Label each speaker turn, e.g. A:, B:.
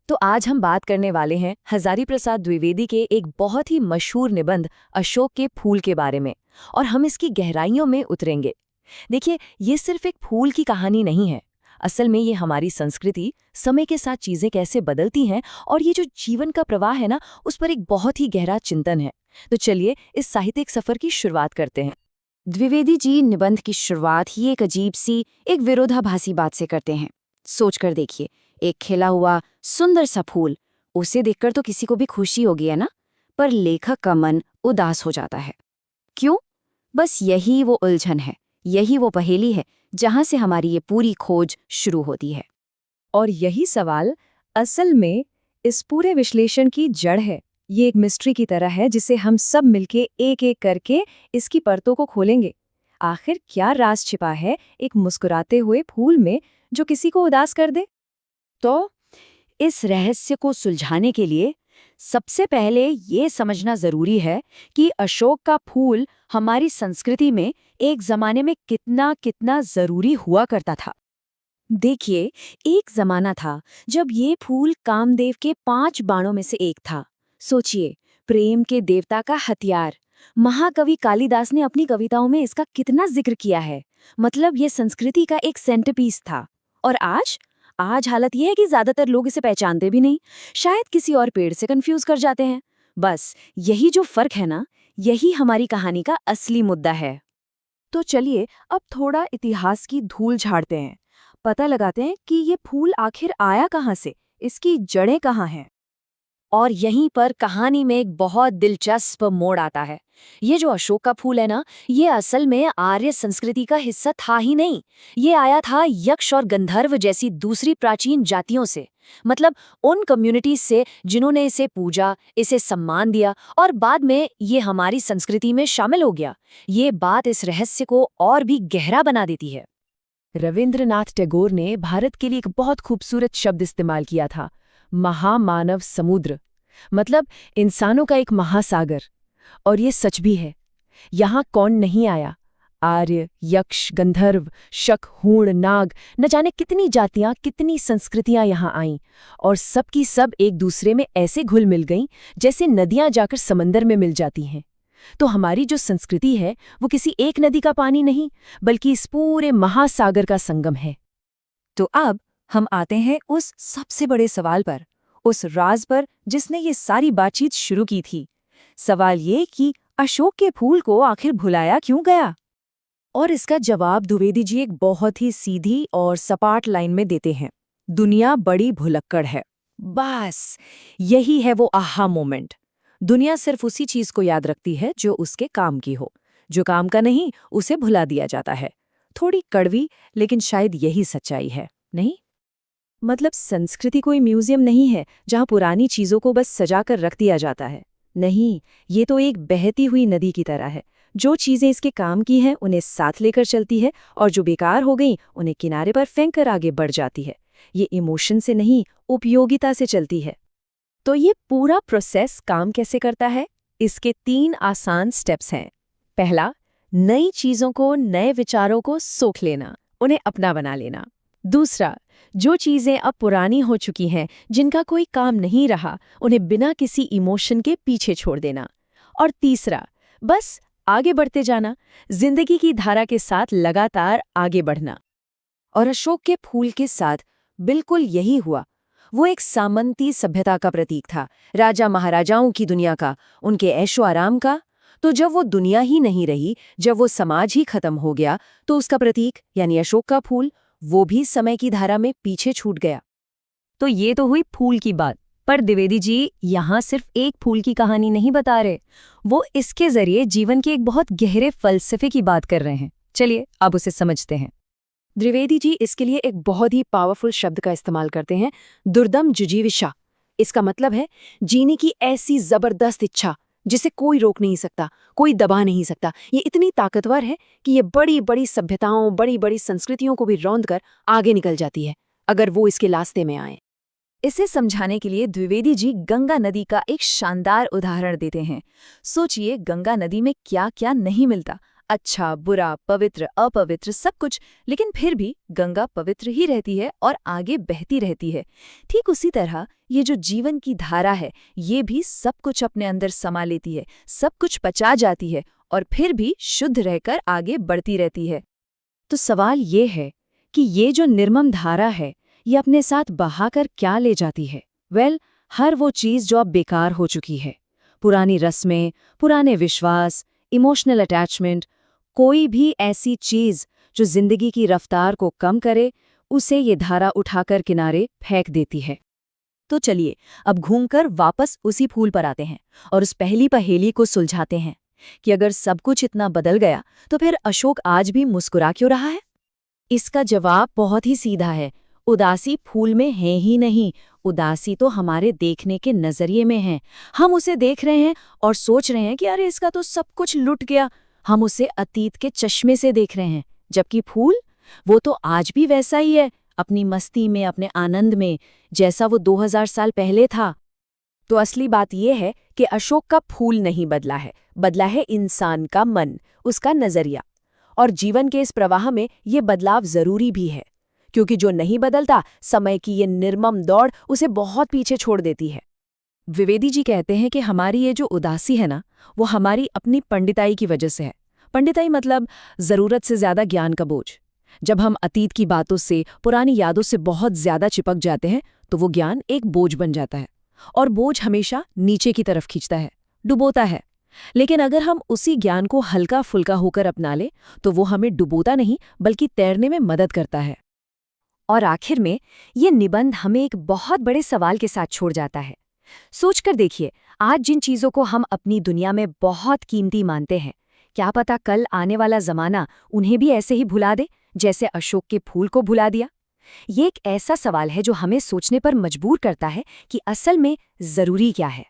A: तो आज हम बात करने वाले हैं हजारी प्रसाद द्विवेदी के एक बहुत ही मशहूर निबंध अशोक के फूल के बारे में, और हम इसकी गहराइयों में उतरेंगे। देखिए, ये सिर्फ एक फूल की कहानी नहीं है। असल में ये हमारी संस्कृति, समय के साथ चीजें कैसे बदलती हैं, और ये जो जीवन का प्रवाह है ना, उस पर एक बहुत ही गहरा चिंतन है। तो चलिए इस साहित्यिक सफर की शुरुआत करते हैं।
B: द्विवेदी जी निबंध की शुरुआत ही एक अजीब सी, एक विरोधाभासी बात से करते हैं। सोचकर देखिए, एक खिला हुआ सुंदर सा फूल, उसे देखकर तो किसी को भी खुशी होगी, है ना? पर लेखक का मन उदास हो जाता है। क्यों? बस यही वो उलझन है, यही वो पहेली है जहां से हमारी ये पूरी खोज शुरू होती है।
A: और यही सवाल असल में इस पूरे विश्लेषण की जड़ है। ये एक मिस्ट्री की तरह है जिसे हम सब मिलके एक एक करके इसकी परतों को खोलेंगे। आखिर क्या राज छिपा है एक मुस्कुराते हुए फूल में जो किसी को उदास कर दे?
B: तो इस रहस्य को सुलझाने के लिए सबसे पहले ये समझना जरूरी है कि अशोक का फूल हमारी संस्कृति में एक जमाने में कितना कितना जरूरी हुआ करता था। देखिए, एक जमाना था जब ये फूल कामदेव के 5 बाणों में से एक था। सोचिए, प्रेम के देवता का हथियार। महाकवि कालिदास ने अपनी कविताओं में इसका कितना जिक्र किया है। मतलब ये संस्कृति का एक सेंटरपीस था। और आज हालत यह है कि ज्यादातर लोग इसे पहचानते भी नहीं, शायद किसी और पेड़ से कंफ्यूज कर जाते हैं। बस यही जो फर्क है ना, यही हमारी कहानी का असली मुद्दा है।
A: तो चलिए अब थोड़ा इतिहास की धूल झाड़ते हैं। पता लगाते हैं कि ये फूल आखिर आया कहाँ से, इसकी जड़ें कहाँ हैं।
B: और यहीं पर कहानी में एक बहुत दिलचस्प मोड़ आता है। ये जो अशोक का फूल है ना, ये असल में आर्य संस्कृति का हिस्सा था ही नहीं। ये आया था यक्ष और गंधर्व जैसी दूसरी प्राचीन जातियों से। मतलब उन कम्युनिटीज से जिन्होंने इसे पूजा, इसे सम्मान दिया, और बाद में ये हमारी संस्कृति में शामिल हो गया। ये बात इस रहस्य को और भी गहरा बना देती है।
A: रविंद्रनाथ टैगोर ने भारत के लिए एक बहुत खूबसूरत शब्द इस्तेमाल किया था, महामानव समुद्र। मतलब इंसानों का एक महासागर। और ये सच भी है। यहाँ कौन नहीं आया? आर्य, यक्ष, गंधर्व, शक, हूण, नाग, न जाने कितनी जातियां, कितनी संस्कृतियां यहाँ आईं, और सबकी सब एक दूसरे में ऐसे घुल मिल गईं जैसे नदियां जाकर समंदर में मिल जाती हैं। तो हमारी जो संस्कृति है वो किसी एक नदी का पानी नहीं, बल्कि इस पूरे महासागर का संगम है।
B: तो अब हम आते हैं उस सबसे बड़े सवाल पर, उस राज पर जिसने ये सारी बातचीत शुरू की थी। सवाल ये कि अशोक के फूल को आखिर भुलाया क्यों गया? और इसका जवाब द्विवेदी जी एक बहुत ही सीधी और सपाट लाइन में देते हैं। दुनिया बड़ी भुलक्कड़ है। बस यही है वो आहा मोमेंट। दुनिया सिर्फ उसी चीज को याद रखती है जो उसके काम की हो। जो काम का नहीं, उसे भुला दिया जाता है। थोड़ी कड़वी, लेकिन शायद यही सच्चाई है, नहीं?
A: मतलब संस्कृति कोई म्यूजियम नहीं है जहाँ पुरानी चीजों को बस सजा कर रख दिया जाता है। नहीं, ये तो एक बहती हुई नदी की तरह है। जो चीजें इसके काम की हैं उन्हें साथ लेकर चलती है, और जो बेकार हो गईं उन्हें किनारे पर फेंक कर आगे बढ़ जाती है। ये इमोशन से नहीं, उपयोगिता से चलती है। तो ये पूरा प्रोसेस काम कैसे करता है? इसके 3 आसान स्टेप्स हैं। पहला, नई चीजों को, नए विचारों को सोख लेना, उन्हें अपना बना लेना। दूसरा, जो चीजें अब पुरानी हो चुकी हैं, जिनका कोई काम नहीं रहा, उन्हें बिना किसी इमोशन के पीछे छोड़ देना। और तीसरा, बस आगे बढ़ते जाना, जिंदगी की धारा के साथ लगातार आगे बढ़ना।
B: और अशोक के फूल के साथ बिल्कुल यही हुआ। वो एक सामंती सभ्यता का प्रतीक था, राजा महाराजाओं की दुनिया का, उनके ऐशो आराम का। तो जब वो दुनिया ही नहीं रही, जब वो समाज ही खत्म हो गया, तो उसका प्रतीक यानी अशोक का फूल, वो भी समय की धारा में पीछे छूट गया।
A: तो ये तो हुई फूल की बात, पर द्विवेदी जी यहाँ सिर्फ एक फूल की कहानी नहीं बता रहे। वो इसके जरिए जीवन के एक बहुत गहरे फलसफे की बात कर रहे हैं। चलिए अब उसे समझते हैं।
B: द्विवेदी जी इसके लिए एक बहुत ही पावरफुल शब्द का इस्तेमाल करते हैं, दुर्दम जुजीविषा। इसका मतलब है जीने की ऐसी जबरदस्त इच्छा जिसे कोई रोक नहीं सकता, कोई दबा नहीं सकता। ये इतनी ताकतवर है कि ये बड़ी बड़ी सभ्यताओं, बड़ी बड़ी संस्कृतियों को भी रौंद कर आगे निकल जाती है, अगर वो इसके रास्ते में आए।
A: इसे समझाने के लिए द्विवेदी जी गंगा नदी का एक शानदार उदाहरण देते हैं। सोचिए, गंगा नदी में क्या क्या नहीं मिलता। अच्छा बुरा पवित्र अपवित्र सब कुछ, लेकिन फिर भी गंगा पवित्र ही रहती है और आगे बहती रहती है। ठीक उसी तरह ये जो जीवन की धारा है, ये भी सब कुछ अपने अंदर समा लेती है, सब कुछ पचा जाती है और फिर भी शुद्ध रहकर आगे बढ़ती रहती है। तो सवाल ये है कि ये जो निर्मम धारा है, ये अपने साथ बहाकर क्या ले जाती है? हर वो चीज़ जो अब बेकार हो चुकी है, पुरानी रस्में, पुराने विश्वास, इमोशनल अटैचमेंट, कोई भी ऐसी चीज़ जो जिंदगी की रफ्तार को कम करे, उसे ये धारा उठाकर किनारे फेंक देती है। तो चलिए अब घूमकर वापस उसी फूल पर आते हैं और उस पहली पहेली को सुलझाते हैं कि अगर सब कुछ इतना बदल गया तो फिर अशोक आज भी मुस्कुरा क्यों रहा है? इसका जवाब बहुत ही सीधा है। उदासी फूल में है ही नहीं, उदासी तो हमारे देखने के नजरिए में है। हम उसे देख रहे हैं और सोच रहे हैं कि अरे इसका तो सब कुछ लुट गया। हम उसे अतीत के चश्मे से देख रहे हैं, जबकि फूल वो तो आज भी वैसा ही है, अपनी मस्ती में, अपने आनंद में, जैसा वो 2000 साल पहले था। तो असली बात यह है कि अशोक का फूल नहीं बदला है, बदला है इंसान का मन, उसका नजरिया। और जीवन के इस प्रवाह में ये बदलाव जरूरी भी है, क्योंकि जो नहीं बदलता, समय की ये निर्मम दौड़ उसे बहुत पीछे छोड़ देती है। द्विवेदी जी कहते हैं कि हमारी ये जो उदासी है ना, वो हमारी अपनी पंडिताई की वजह से है। पंडिताई मतलब जरूरत से ज्यादा ज्ञान का बोझ। जब हम अतीत की बातों से, पुरानी यादों से बहुत ज्यादा चिपक जाते हैं, तो वो ज्ञान एक बोझ बन जाता है, और बोझ हमेशा नीचे की तरफ खींचता है, डुबोता है। लेकिन अगर हम उसी ज्ञान को हल्का फुल्का होकर अपना लें, तो वो हमें डुबोता नहीं बल्कि तैरने में मदद करता है। और आखिर में ये निबंध हमें एक बहुत बड़े सवाल के साथ छोड़ जाता है। सोचकर देखिए, आज जिन चीजों को हम अपनी दुनिया में बहुत कीमती मानते हैं, क्या पता कल आने वाला जमाना उन्हें भी ऐसे ही भुला दे जैसे अशोक के फूल को भुला दिया। ये एक ऐसा सवाल है जो हमें सोचने पर मजबूर करता है कि असल में जरूरी क्या है।